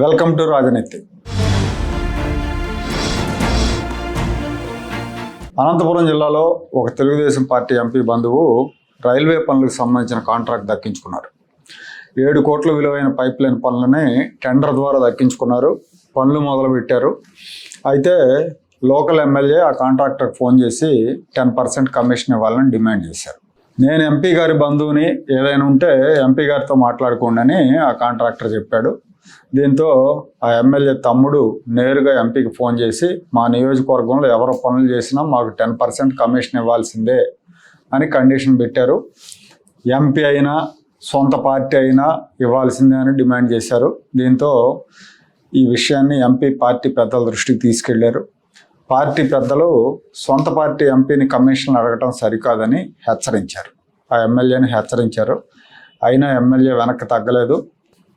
Welcome to రాజనీతి. అనంతపురం జిల్లాలో ఒక తెలుగుదేశం పార్టీ ఎంపీ బంధువు రైల్వే పనులకు సంబంధించిన కాంట్రాక్ట్ దక్కించుకున్నారు. 7 కోట్ల విలువైన పైప్ లైన్ పనులని టెండర్ ద్వారా దక్కించుకున్నారు. పనులు మొదలుపెట్టారు. అయితే లోకల్ ఎమ్మెల్యే ఆ కాంట్రాక్టర్కి ఫోన్ చేసి 10% కమిషన్ ఇవ్వాలని డిమాండ్ చేశారు. నేను ఎంపీ గారి బంధువుని, ఏదైనా ఉంటే ఎంపీ గారితో మాట్లాడుకోండి అని ఆ కాంట్రాక్టర్ చెప్పాడు. దీంతో ఆ ఎమ్మెల్యే తమ్ముడు నేరుగా ఎంపీకి ఫోన్ చేసి, మా నియోజకవర్గంలో ఎవరు పనులు చేసినా మాకు 10% కమిషన్ ఇవ్వాల్సిందే అని కండిషన్ పెట్టారు. ఎంపీ అయినా సొంత పార్టీ అయినా ఇవ్వాల్సిందే అని డిమాండ్ చేశారు. దీంతో ఈ విషయాన్ని ఎంపీ పార్టీ పెద్దల దృష్టికి తీసుకెళ్లారు. పార్టీ పెద్దలు సొంత పార్టీ ఎంపీని కమిషన్ అడగటం సరికాదని హెచ్చరించారు. ఆ ఎమ్మెల్యేని హెచ్చరించారు. అయినా ఎమ్మెల్యే వెనక్కి తగ్గలేదు.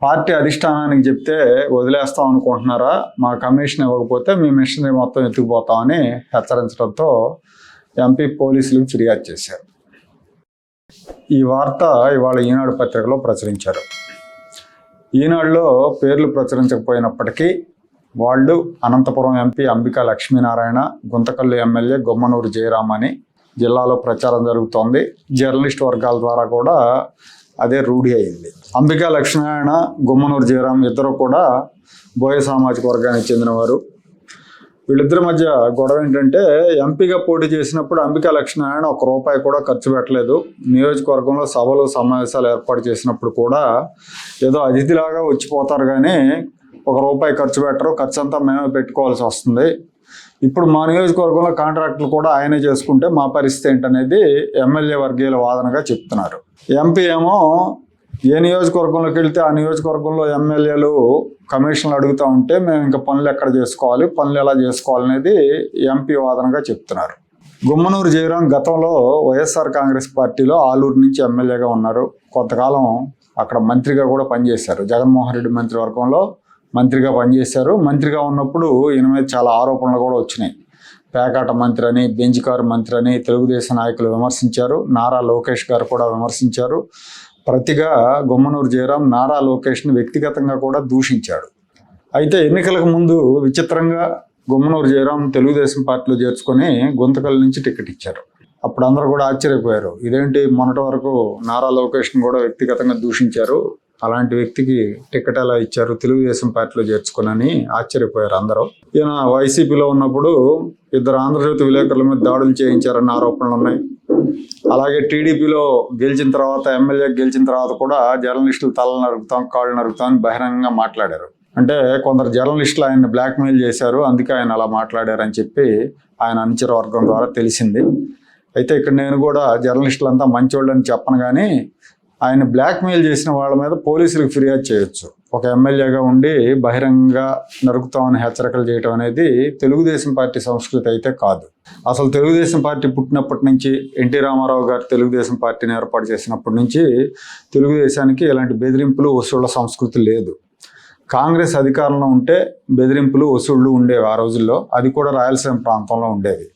పార్టీ అధిష్టానానికి చెప్తే వదిలేస్తాం అనుకుంటున్నారా, మా కమిషన్ ఇవ్వకపోతే మీ మిషనరీ మొత్తం ఎత్తుకుపోతామని హెచ్చరించడంతో ఎంపీ పోలీసులకు ఫిర్యాదు చేశారు. ఈ వార్త ఇవాళ ఈనాడు పత్రికలో ప్రచురించారు. ఈనాడులో పేర్లు ప్రచురించకపోయినప్పటికీ వాళ్ళు అనంతపురం ఎంపీ అంబికా లక్ష్మీనారాయణ, గుంతకల్లు ఎమ్మెల్యే గుమ్మనూరు జయరామ్ అని జిల్లాలో ప్రచారం జరుగుతోంది. జర్నలిస్ట్ వర్గాల ద్వారా కూడా అదే రూఢి అయింది. అంబికా లక్ష్మీనారాయణ, గుమ్మనూరు జయరామ్ ఇద్దరు కూడా బోయ సామాజిక వర్గానికి చెందినవారు. వీళ్ళిద్దరి మధ్య గొడవ ఏంటంటే, ఎంపీగా పోటీ చేసినప్పుడు అంబికా లక్ష్మీనారాయణ ₹1 కూడా ఖర్చు పెట్టలేదు. నియోజకవర్గంలో సభలు సమావేశాలు ఏర్పాటు చేసినప్పుడు కూడా ఏదో అతిథిలాగా వచ్చిపోతారు కానీ ₹1 ఖర్చు పెట్టరు, ఖర్చు అంతా మేమే పెట్టుకోవాల్సి వస్తుంది. ఇప్పుడు మా నియోజకవర్గంలో కాంట్రాక్టులు కూడా ఆయనే చేసుకుంటే మా పరిస్థితి ఏంటనేది ఎమ్మెల్యే వర్గీయుల వాదనగా చెప్తున్నారు. ఎంపీ ఏమో ఏ నియోజకవర్గంలోకి వెళ్తే ఆ నియోజకవర్గంలో ఎమ్మెల్యేలు కమిషన్లు అడుగుతూ ఉంటే మేము ఇంకా పనులు ఎక్కడ చేసుకోవాలి, పనులు ఎలా చేసుకోవాలనేది ఎంపీ వాదనగా చెప్తున్నారు. గుమ్మనూరు జయరాం గతంలో వైఎస్ఆర్ కాంగ్రెస్ పార్టీలో ఆలూరు నుంచి ఎమ్మెల్యేగా ఉన్నారు. కొంతకాలం అక్కడ మంత్రిగా కూడా పనిచేశారు. జగన్మోహన్ రెడ్డి మంత్రివర్గంలో మంత్రిగా పనిచేశారు. మంత్రిగా ఉన్నప్పుడు ఈయన మీద చాలా ఆరోపణలు కూడా వచ్చినాయి. పేకాట మంత్రి అని, బెంచ్ కారు మంత్రి అని తెలుగుదేశం నాయకులు విమర్శించారు. నారా లోకేష్ గారు కూడా విమర్శించారు. ప్రతిగా గుమ్మనూరు జయరాం నారా లోకేష్ని వ్యక్తిగతంగా కూడా దూషించాడు. అయితే ఎన్నికలకు ముందు విచిత్రంగా గుమ్మనూరు జయరాం తెలుగుదేశం పార్టీలో చేర్చుకొని గుంతకల్ నుంచి టికెట్ ఇచ్చారు. అప్పుడు అందరూ కూడా ఆశ్చర్యపోయారు. ఇదేంటి, మొన్నటి వరకు నారా లోకేష్ని కూడా వ్యక్తిగతంగా దూషించారు, అలాంటి వ్యక్తికి టికెట్ ఎలా ఇచ్చారు తెలుగుదేశం పార్టీలో చేర్చుకుని ఆశ్చర్యపోయారు అందరూ. ఈయన వైసీపీలో ఉన్నప్పుడు 2 ఆంధ్రజ్యోతి విలేకరుల మీద దాడులు చేయించారన్న ఆరోపణలు ఉన్నాయి. అలాగే టీడీపీలో గెలిచిన తర్వాత, ఎమ్మెల్యే గెలిచిన తర్వాత కూడా జర్నలిస్టులు తలలు నరుకుతాం, కాళ్ళు నరుకుతాం అని బహిరంగంగా మాట్లాడారు. అంటే కొందరు జర్నలిస్టులు ఆయన్ని బ్లాక్మెయిల్ చేశారు, అందుకే ఆయన అలా మాట్లాడారని చెప్పి ఆయన అనుచర వర్గం ద్వారా తెలిసింది. అయితే ఇక్కడ నేను కూడా జర్నలిస్టులంతా మంచోళ్ళని చెప్పను కానీ, ఆయన బ్లాక్మెయిల్ చేసిన వాళ్ళ మీద పోలీసులకు ఫిర్యాదు చేయొచ్చు. ఒక ఎమ్మెల్యేగా ఉండి బహిరంగంగా నరుకుతామని హెచ్చరికలు చేయడం అనేది తెలుగుదేశం పార్టీ సంస్కృతి అయితే కాదు. అసలు తెలుగుదేశం పార్టీ పుట్టినప్పటి నుంచి, ఎన్టీ రామారావు గారు తెలుగుదేశం పార్టీని ఏర్పాటు చేసినప్పటి నుంచి తెలుగుదేశానికి ఇలాంటి బెదిరింపులు, వసూళ్ల సంస్కృతి లేదు. కాంగ్రెస్ అధికారంలో ఉంటే బెదిరింపులు, వసూళ్లు ఉండేవి ఆ రోజుల్లో. అది కూడా రాయలసీమ ప్రాంతంలో ఉండేవి.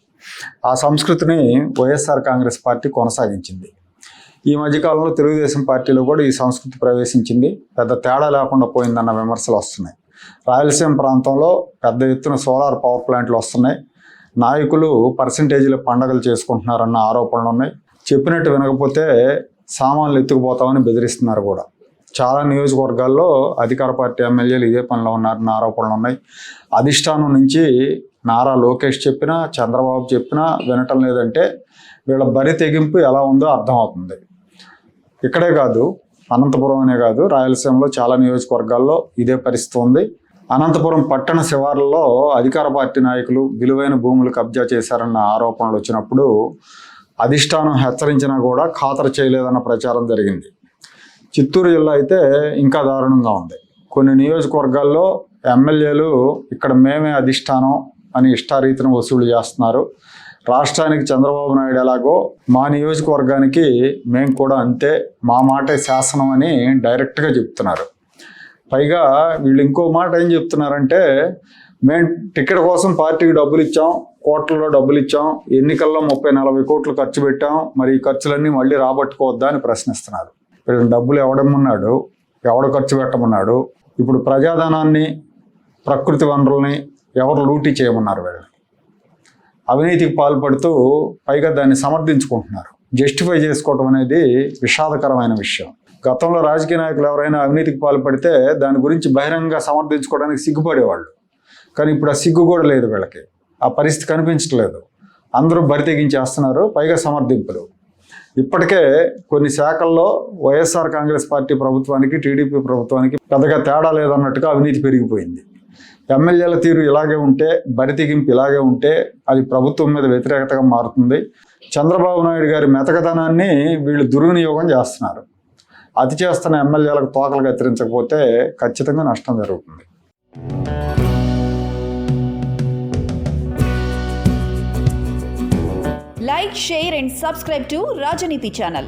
ఆ సంస్కృతిని వైఎస్ఆర్ కాంగ్రెస్ పార్టీ కొనసాగించింది. ఈ మధ్యకాలంలో తెలుగుదేశం పార్టీలో కూడా ఈ సంస్కృతి ప్రవేశించింది. పెద్ద తేడా లేకుండా పోయిందన్న విమర్శలు వస్తున్నాయి. రాయలసీమ ప్రాంతంలో పెద్ద ఎత్తున సోలార్ పవర్ ప్లాంట్లు వస్తున్నాయి. నాయకులు పర్సంటేజీల పండగలు చేసుకుంటున్నారన్న ఆరోపణలు ఉన్నాయి. చెప్పినట్టు వినకపోతే సామాన్లు ఎత్తుకుపోతామని బెదిరిస్తున్నారు కూడా. చాలా నియోజకవర్గాల్లో అధికార పార్టీ ఎమ్మెల్యేలు ఇదే పనిలో ఉన్నారన్న ఆరోపణలు ఉన్నాయి. అధిష్టానం నుంచి నారా లోకేష్ చెప్పినా, చంద్రబాబు చెప్పినా వినటం లేదంటే వీళ్ళ బరి తెగింపు ఎలా ఉందో అర్థమవుతుంది. ఇక్కడే కాదు, అనంతపురం అనే కాదు, రాయలసీమలో చాలా నియోజకవర్గాల్లో ఇదే పరిస్థితి ఉంది. అనంతపురం పట్టణ శివార్లలో అధికార పార్టీ నాయకులు విలువైన భూములు కబ్జా చేశారన్న ఆరోపణలు వచ్చినప్పుడు అధిష్టానం హెచ్చరించినా కూడా ఖాతరు చేయలేదన్న ప్రచారం జరిగింది. చిత్తూరు జిల్లా అయితే ఇంకా దారుణంగా ఉంది. కొన్ని నియోజకవర్గాల్లో ఎమ్మెల్యేలు ఇక్కడ మేమే అధిష్టానం అని ఇష్టారీతిని వసూలు చేస్తున్నారు. రాష్ట్రానికి చంద్రబాబు నాయుడు ఎలాగో మా నియోజకవర్గానికి మేము కూడా అంతే, మా మాటే శాసనం అని డైరెక్ట్గా చెప్తున్నారు. పైగా వీళ్ళు ఇంకో మాట ఏం చెప్తున్నారంటే, మేము టికెట్ కోసం పార్టీకి డబ్బులు ఇచ్చాం, కోట్లలో డబ్బులు ఇచ్చాం, ఎన్నికల్లో 30-40 కోట్లు ఖర్చు పెట్టాం, మరి ఈ ఖర్చులన్నీ మళ్ళీ రాబట్టుకోవద్దా అని ప్రశ్నిస్తున్నారు. వీళ్ళని డబ్బులు ఎవడమన్నాడు, ఎవడ ఖర్చు పెట్టమన్నాడు, ఇప్పుడు ప్రజాధనాన్ని, ప్రకృతి వనరుల్ని ఎవరు లూటీ చేయమన్నారు వీళ్ళని? అవినీతికి పాల్పడుతూ పైగా దాన్ని సమర్థించుకుంటున్నారు. జస్టిఫై చేసుకోవటం అనేది విషాదకరమైన విషయం. గతంలో రాజకీయ నాయకులు ఎవరైనా అవినీతికి పాల్పడితే దాని గురించి బహిరంగంగా సమర్థించుకోవడానికి సిగ్గుపడేవాళ్ళు. కానీ ఇప్పుడు ఆ సిగ్గు కూడా లేదు వీళ్ళకి. ఆ పరిస్థితి కనిపించట్లేదు. అందరూ బరి తెగించేస్తున్నారు, పైగా సమర్థింపులు. ఇప్పటికే కొన్ని శాఖల్లో వైఎస్ఆర్ కాంగ్రెస్ పార్టీ ప్రభుత్వానికి, టీడీపీ ప్రభుత్వానికి పెద్దగా తేడా లేదన్నట్టుగా అవినీతి పెరిగిపోయింది. ఎమ్మెల్యేల తీరు ఇలాగే ఉంటే, బరి తెగింపు ఇలాగే ఉంటే అది ప్రభుత్వం మీద వ్యతిరేకతగా మారుతుంది. చంద్రబాబు నాయుడు గారి మెతకదనాన్ని వీళ్ళు దుర్వినియోగం చేస్తున్నారు. అతి చేస్తున్న ఎమ్మెల్యేలకు తోకలు కత్తిరించకపోతే ఖచ్చితంగా నష్టం జరుగుతుంది. Like, share and subscribe to Rajaniti channel.